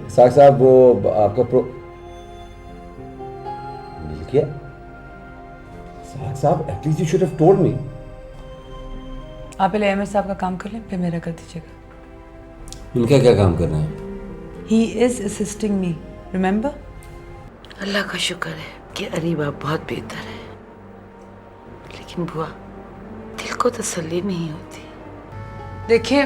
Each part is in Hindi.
साग साहब वो आपका प्रो मिल गया। साग साहब at least you should have told me. आप पहले एमएस साहब का काम कर लें, फिर मेरा कर दीजिएगा। इनका क्या काम करना है? He is assisting me, remember. अल्लाह का शुक्र है कि अरीबा बहुत बेहतर है, लेकिन बुआ दिल को तसल्ली नहीं होती। देखिए,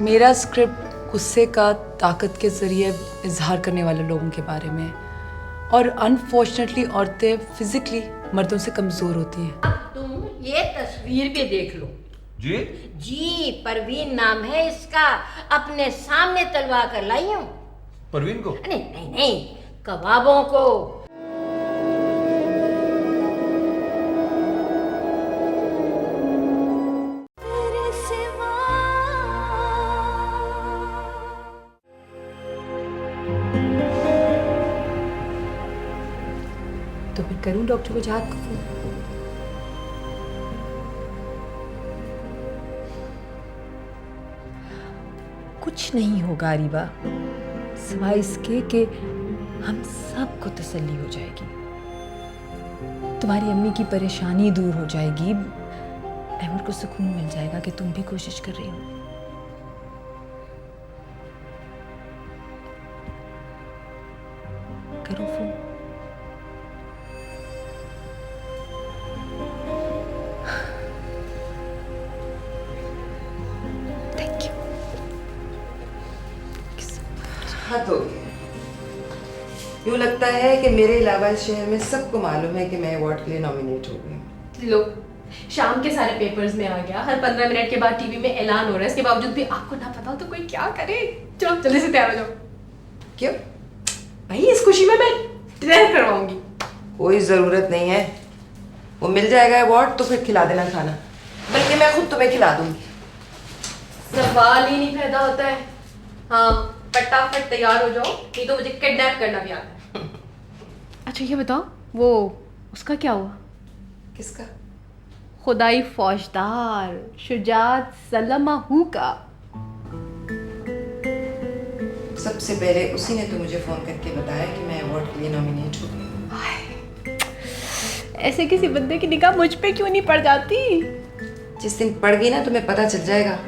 मेरा स्क्रिप्ट गुस्से का ताकत के जरिए इजहार करने वाले लोगों के बारे में, और अनफॉर्चुनेटली औरतें फिजिकली मर्दों से कमज़ोर होती हैं। अब तुम ये तस्वीर भी देख लो। जी जी, परवीन नाम है इसका। अपने सामने तलवा कर लाई हूँ। परवीन को? नहीं नहीं नहीं, कबाबों को। तो फिर करूं डॉक्टर को जात को फोन? कुछ नहीं होगा अरीबा, सिवाय इसके कि हम सबको तसल्ली हो जाएगी, तुम्हारी अम्मी की परेशानी दूर हो जाएगी, अहमद को सुकून मिल जाएगा कि तुम भी कोशिश कर रही हो। करो फोन। Thank you. हद हो गई। यूँ लगता है कि मेरे अलावा इस शहर में सबको मालूम है कि मैं अवार्ड के लिए नॉमिनेट हो गई। लो, शाम के सारे पेपर्स में आ गया, हर 15 मिनट के बाद टीवी में ऐलान हो रहा है, इसके बावजूद भी आपको ना पता हो तो कोई क्या करे। चलो जल्दी से तैयार हो जाओ। क्यों? भाई इस खुशी में मैं डिनर करवाऊंगी। कोई ज़रूरत नहीं है, वो मिल जाएगा अवार्ड तो फिर खिला देना खाना, बल्कि मैं खुद तुम्हें खिला दूंगी। सवाल ही नहीं पैदा होता है। हाँ, फटाफट तैयार हो जाओ, नहीं तो मुझे किडनैप करना भी आता है। अच्छा ये बताओ, वो उसका क्या हुआ? किसका? खुदाई फौजदार शुजात सलमाहू का। सबसे पहले उसी ने तो मुझे फोन करके बताया कि मैं अवार्ड के लिए नॉमिनेट हो गई। ऐसे किसी बंदे की निगाह मुझ पे क्यों नहीं पड़ जाती? जिस दिन पड़ गई ना तुम्हें पता चल जाएगा।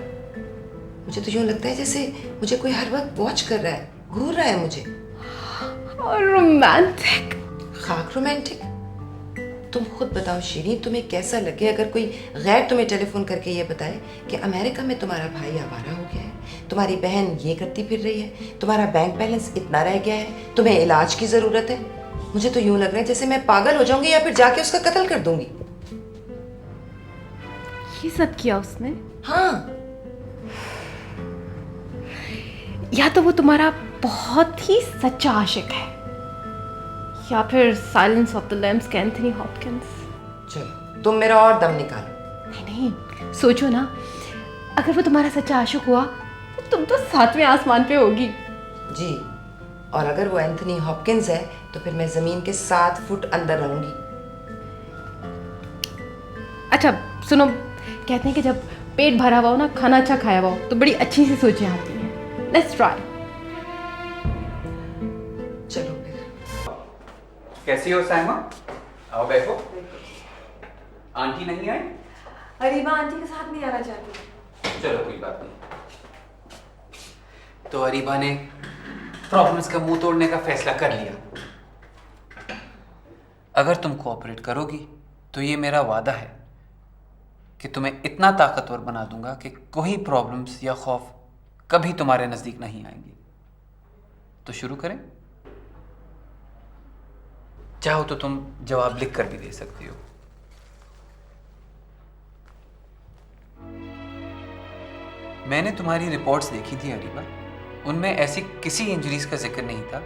मुझे तो यूँ लगता है जैसे मुझे कोई हर वक्त वॉच कर रहा है, घूर रहा है मुझे। और रोमांटिक। खाक रोमांटिक। तुम खुद बताओ शीरी, तुम्हें कैसा लगे अगर कोई गैर तुम्हें टेलीफोन करके ये बताए कि अमेरिका में तुम्हारा भाई आवारा हो गया है, तुम्हारी बहन ये करती फिर रही है, तुम्हारा बैंक बैलेंस इतना रह गया है, तुम्हें इलाज की ज़रूरत है। मुझे तो यूँ लग रहा है जैसे मैं पागल हो जाऊंगी या फिर जाके उसका कत्ल कर दूंगी। ये सब किया उसने? हाँ। या तो वो तुम्हारा बहुत ही सच्चा आशिक है, या फिर साइलेंस ऑफ द लैम्स के एंथनी हॉपकिंस। चलो तुम मेरा और दम निकालो। नहीं नहीं, सोचो ना, अगर वो तुम्हारा सच्चा आशिक हुआ तो तुम तो 7वें आसमान पे होगी। जी, और अगर वो एंथनी हॉपकिंस है तो फिर मैं ज़मीन के 7 फुट अंदर रहूंगी। अच्छा सुनो, कहते हैं कि जब पेट भरा हुआ हो ना, खाना अच्छा खाया हुआ हो, तो बड़ी अच्छी सी सोचें आती हैं। Let's try. चलो फिर। कैसी हो साइमा? आओ बैठो। आंटी नहीं आई? अरीबा आंटी के साथ नहीं आना चाहती। चलो कोई बात नहीं। तो अरीबा ने प्रॉब्लम्स का मुंह तोड़ने का फैसला कर लिया। अगर तुम कोऑपरेट करोगी तो ये मेरा वादा है कि तुम्हें इतना ताकतवर बना दूंगा कि कोई प्रॉब्लम्स या खौफ कभी तुम्हारे नजदीक नहीं आएंगे। तो शुरू करें? चाहो तो तुम जवाब लिख कर भी दे सकती हो। मैंने तुम्हारी रिपोर्ट्स देखी थी अरीबा, उनमें ऐसी किसी इंजरीज का जिक्र नहीं था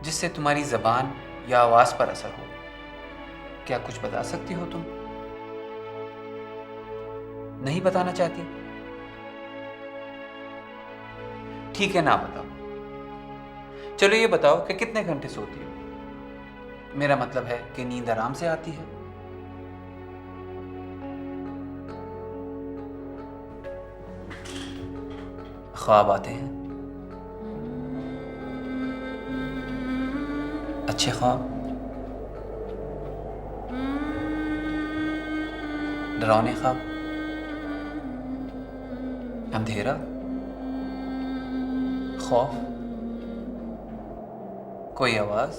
जिससे तुम्हारी जबान या आवाज पर असर हो। क्या कुछ बता सकती हो तुम? नहीं बताना चाहती? ठीक है, ना बताओ। चलो ये बताओ कि कितने घंटे सोती हो? मेरा मतलब है कि नींद आराम से आती है? ख्वाब आते हैं? अच्छे ख्वाब, डरावने ख्वाब, अंधेरा, खौफ, कोई आवाज,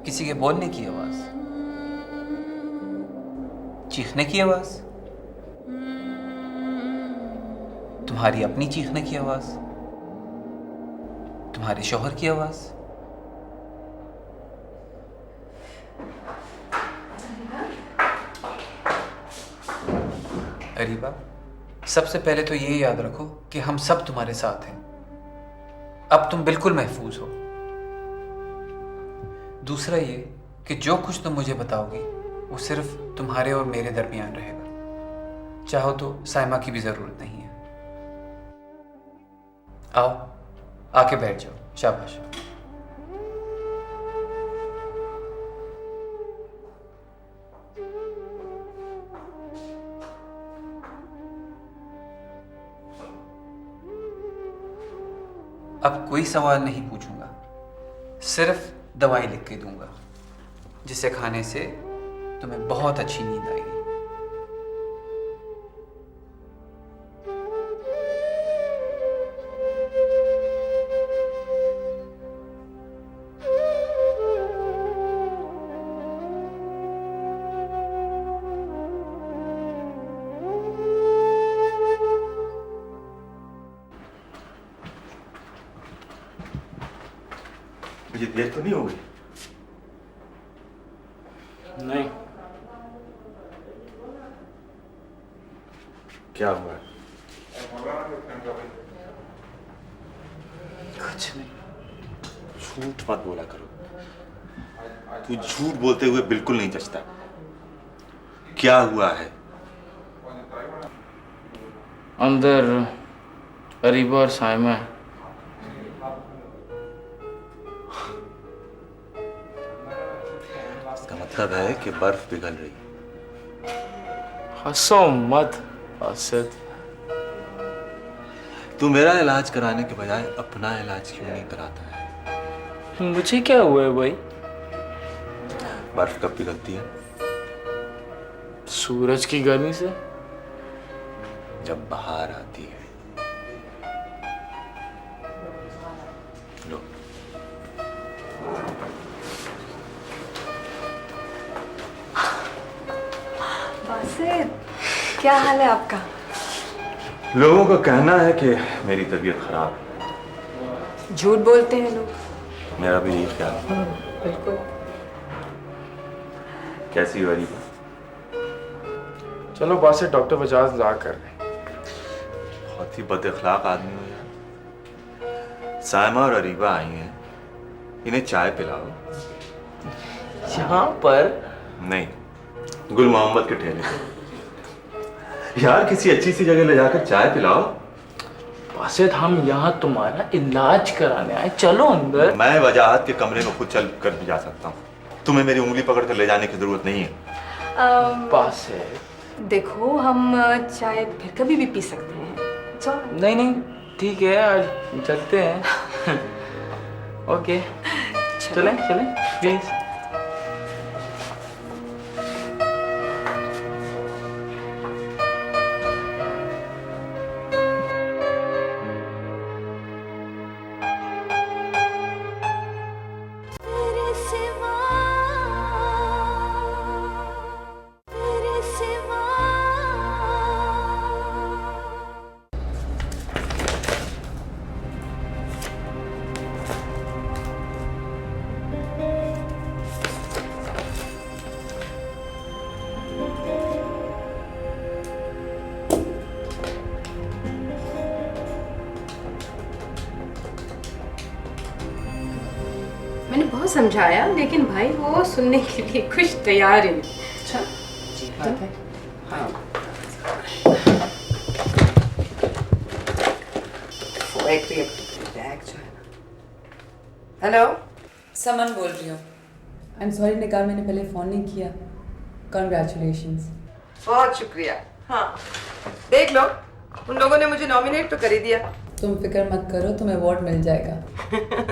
किसी के बोलने की आवाज, चीखने की आवाज, तुम्हारी अपनी चीखने की आवाज, तुम्हारे शौहर की आवाज। अरीबा, सबसे पहले तो ये याद रखो कि हम सब तुम्हारे साथ हैं। अब तुम बिल्कुल महफूज हो। दूसरा ये कि जो कुछ तुम मुझे बताओगी वो सिर्फ तुम्हारे और मेरे दरमियान रहेगा। चाहो तो साइमा की भी जरूरत नहीं है। आओ, आके बैठ जाओ। शाबाश। अब कोई सवाल नहीं पूछूंगा, सिर्फ दवाई लिख के दूंगा जिसे खाने से तुम्हें बहुत अच्छी नींद आएगी। मुझे देर तो नहीं हो गई? नहीं। क्या हुआ है? कुछ नहीं। झूठ मत बोला करो। तू झूठ बोलते हुए बिल्कुल नहीं जचता। क्या हुआ है? अंदर अरीबा और साइमा है। इसका मतलब है कि बर्फ पिघल रही है। हंसो मत असद। तू मेरा इलाज कराने के बजाय अपना इलाज क्यों नहीं कराता है? मुझे क्या हुआ है भाई? बर्फ कब पिघलती है? सूरज की गर्मी से। जब बाहर आती है। लो। बासित, क्या हाल है आपका? लोगों का कहना है कि मेरी तबीयत खराब है। झूठ बोलते हैं लोग। मेरा भी यही ख्याल है। बिल्कुल। कैसी हो अरीबा? चलो बासित, डॉक्टर बजाज ला कर रहे। बहुत ही बदअखलाक आदमी हो यार। साइमा और अरीबा आई हैं, इन्हें चाय पिलाओ। यहाँ पर? नहीं, गुल मोहम्मद के ठेले पे। यार किसी अच्छी सी जगह ले जाकर चाय पिलाओ। बासित, हम यहाँ तुम्हारा इलाज कराने आए, चलो अंदर। मैं वजाहत के कमरे में खुद चल कर भी जा सकता हूँ। तुम्हें मेरी उंगली पकड़ कर ले जाने की जरूरत नहीं है। बासित देखो, हम चाय फिर कभी भी पी सकते हैं। नहीं नहीं, ठीक है, आज चलते हैं। ओके, चलें चलें प्लीज। मैंने बहुत समझाया, लेकिन भाई वो सुनने के लिए कुछ तैयार ही नहीं। अच्छा, जी बात है। हाँ, वो एक बैग जो है ना। हेलो, समन बोल रही हूँ। आई एम सॉरी निकार, मैंने पहले फ़ोन नहीं किया। कॉन्ग्रेचुलेशंस। बहुत शुक्रिया। हाँ, देख लो, उन लोगों ने मुझे नॉमिनेट तो कर ही दिया। तुम फिक्र मत करो, तुम्हें अवार्ड मिल जाएगा।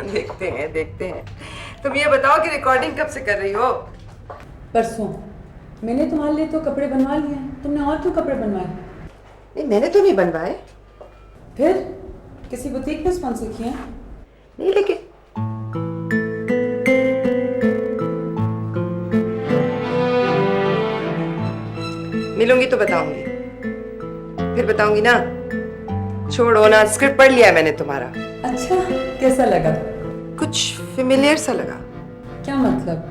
देखते हैं। तुम ये बताओ कि रिकॉर्डिंग कब से कर रही हो? परसों। मैंने तुम्हारे लिए तो कपड़े बनवा लिए हैं, तुमने और क्यों कपड़े बनवाए? नहीं, मैंने तो नहीं बनवाए। फिर किसी बुटीक ने स्पॉन्सर किए हैं? नहीं, लेकिन मिलूंगी तो बताऊंगी, फिर बताऊंगी ना। छोड़ो ना, स्क्रिप्ट पढ़ लिया है मैंने तुम्हारा। अच्छा, कैसा लगा? कुछ फेमिलियर सा लगा। क्या मतलब?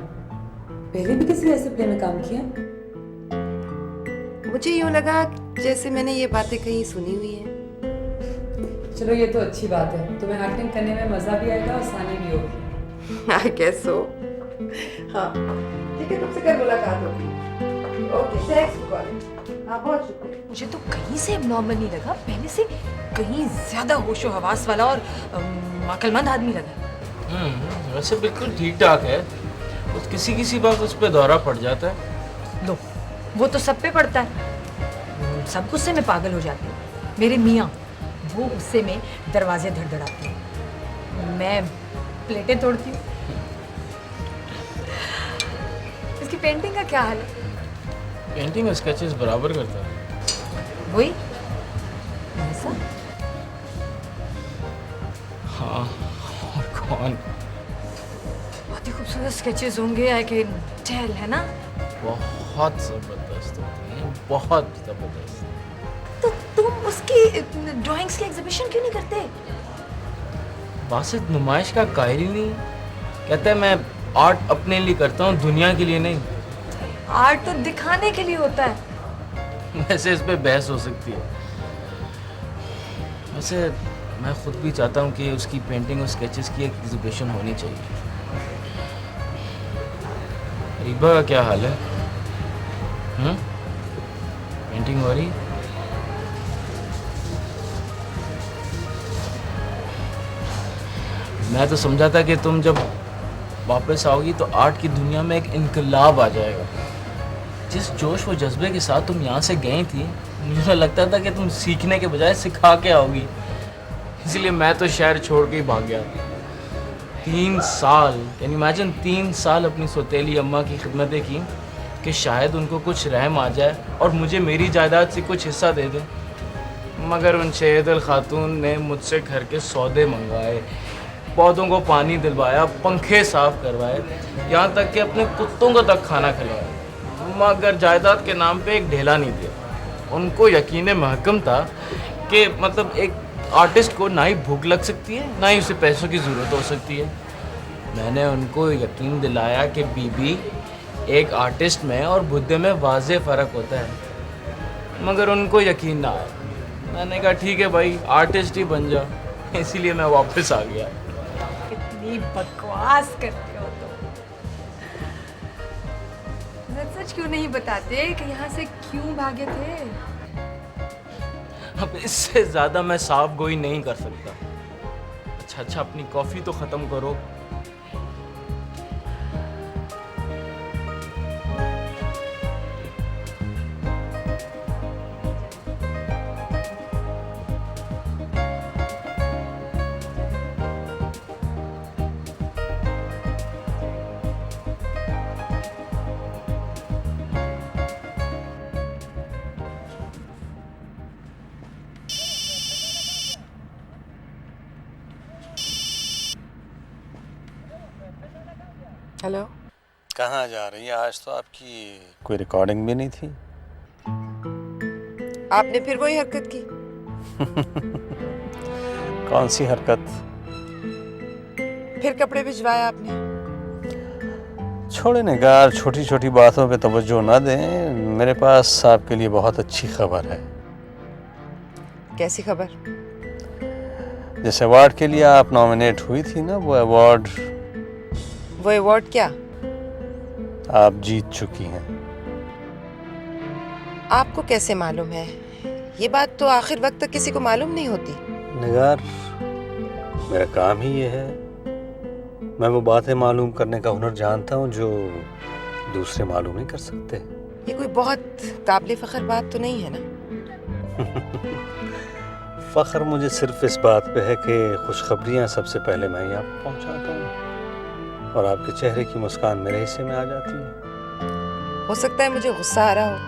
पहले भी किसी ऐसे प्ले में काम किया? मुझे यूं लगा जैसे मैंने ये बातें कहीं सुनी हुई हैं। चलो ये तो अच्छी बात है, तुम्हें एक्टिंग करने में मजा भी आएगा और आसानी भी होगी। I guess so। हाँ, ठीक है, तुमसे कल मुलाकात होगी। Okay, thanks for calling. हाँ, बहुत शुक्रिया। मुझे तो कहीं से नॉर्मल नहीं लगा, पहले से कहीं ज्यादा होशो हवास वाला और अक्लमंद आदमी लगा। वैसे बिल्कुल ठीक ठाक है, बस किसी बात उस पर दौरा पड़ जाता है। लो, वो तो सब पे पड़ता है, सब गुस्से में पागल हो जाते हैं। मेरे मियाँ वो गुस्से में दरवाजे धड़धड़ाते हैं, मैं प्लेटें तोड़ती हूँ। इसकी पेंटिंग का क्या हाल है? पेंटिंग और स्केचेस बराबर करता है। वही ऐसा? हाँ, और कौन? बहुत ही खूबसूरत स्केचेस होंगे, आई कैन टेल, है ना? बहुत जबरदस्त होते हैं, बहुत जबरदस्त। तो तुम उसकी ड्राइंग्स की एग्जीबिशन क्यों नहीं करते? बासित नुमाइश का कायल ही नहीं, कहते हैं मैं आर्ट अपने लिए करता हूँ, दुनिया के लिए नहीं। आर्ट तो दिखाने के लिए होता है। वैसे इस पे बहस हो सकती है। वैसे मैं खुद भी चाहता हूँ कि उसकी पेंटिंग और स्केचेस की एक एग्जीबिशन होनी चाहिए। रीबा का क्या हाल है? पेंटिंग हो रही? मैं तो समझा था कि तुम जब वापस आओगी तो आर्ट की दुनिया में एक इनकलाब आ जाएगा। जिस जोश व जज्बे के साथ तुम यहाँ से गई थी, मुझे लगता था कि तुम सीखने के बजाय सिखा के आओगी। इसलिए मैं तो शहर छोड़ के ही भाग गया। 3 साल, कैन इमेजिन, 3 साल अपनी सौतेली अम्मा की खिदमतें की कि शायद उनको कुछ रहम आ जाए और मुझे मेरी जायदाद से कुछ हिस्सा दे दें। मगर उन शहीदुल खातून ने मुझसे घर के सौदे मंगवाए, पौधों को पानी दिलवाया, पंखे साफ करवाए, यहाँ तक कि अपने कुत्तों को तक खाना खिलवाया, मगर जायदाद के नाम पे एक ढेला नहीं दिया। उनको यकीन महकम था कि मतलब एक आर्टिस्ट को ना ही भूख लग सकती है, ना ही उसे पैसों की ज़रूरत हो सकती है। मैंने उनको यकीन दिलाया कि बीबी, एक आर्टिस्ट में और बुद्धे में वाज़े फ़र्क होता है, मगर उनको यकीन ना आया। मैंने कहा ठीक है भाई, आर्टिस्ट ही बन जा। इसीलिए मैं वापस आ गया। कितनी बकवास करते हो तुम। सच क्यों नहीं बताते कि यहाँ से क्यों भागे थे? अब इससे ज़्यादा मैं साफ गोई नहीं कर सकता। अच्छा, अपनी कॉफ़ी तो ख़त्म करो। हेलो। कहाँ जा रही है? आज तो आपकी कोई रिकॉर्डिंग भी नहीं थी। आपने फिर वही हरकत की। कौन सी हरकत? फिर कपड़े भिजवाया आपने। छोड़े निगार, छोटी छोटी बातों पे तवज्जो ना दें। मेरे पास आपके लिए बहुत अच्छी खबर है। कैसी खबर? जिस अवार्ड के लिए आप नॉमिनेट हुई थी ना, वो अवार्ड क्या? आप जीत चुकी हैं। आपको कैसे मालूम है? ये बात तो आखिर वक्त तक किसी को मालूम नहीं होती। निगार, मेरा काम ही ये है। मैं वो बातें मालूम करने का हुनर जानता हूँ जो दूसरे मालूम नहीं कर सकते। ये कोई बहुत काबिल फख्र बात तो नहीं है ना? फ़ख्र मुझे सिर्फ इस बात पे है कि खुशखबरियाँ सबसे पहले मैं ही आपको पहुँचाता हूँ और आपके चेहरे की मुस्कान मेरे हिस्से में आ जाती है। हो सकता है मुझे गुस्सा आ रहा हो।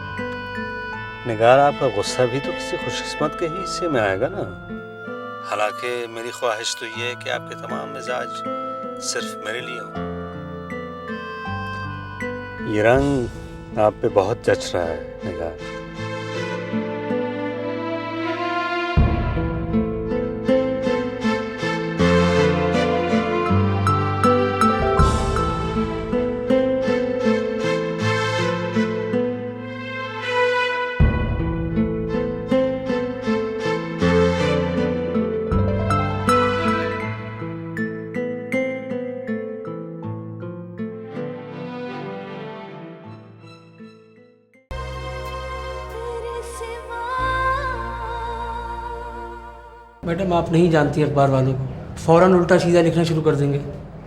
निगार, आपका गुस्सा भी तो किसी खुशकिस्मत के ही हिस्से में आएगा ना। हालांकि मेरी ख्वाहिश तो ये है कि आपके तमाम मिजाज सिर्फ मेरे लिए हो। ये रंग आप पे बहुत जच रहा है निगार। मैडम, आप नहीं जानती अखबार वालों को, फौरन उल्टा सीधा लिखना शुरू कर देंगे।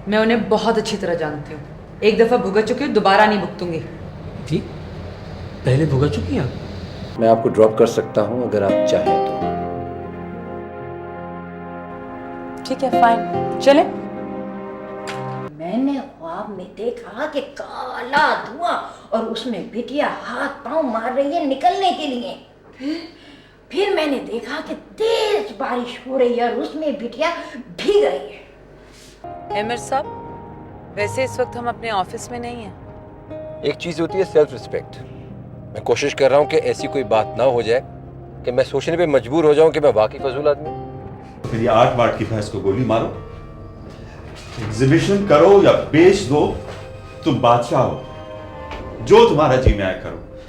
मैं उन्हें बहुत अच्छी तरह जानती हूँ। एक दफ़ा भुगत चुकी हूँ, दोबारा नहीं भुगतूंगी। ठीक, पहले भुगत चुकी हैं आप? मैं आपको ड्रॉप कर सकता हूँ अगर आप चाहें तो। ठीक है, फाइन, चले। मैंने ख्वाब में देखा कि काला धुआं और उसमें बिटिया हाथ पांव मार रही है निकलने के लिए। फिर मैंने देखा कि तेज बारिश हो रही है और उसमें बिटिया भीग रही है। एमिर साहब, वैसे इस वक्त हम अपने ऑफिस में नहीं हैं। एक चीज़ होती है सेल्फ रिस्पेक्ट। मैं कोशिश कर रहा हूँ कि ऐसी कोई बात ना हो जाए कि मैं सोचने पे मजबूर हो जाऊँ कि मैं वाकई फजूल आदमी हूँ। फिर ये 8 वाट की भैंस को गोली मारो, एग्जीबिशन करो या बेच दो, तुम बादशाह हो, जो तुम्हारा जी में आए करो।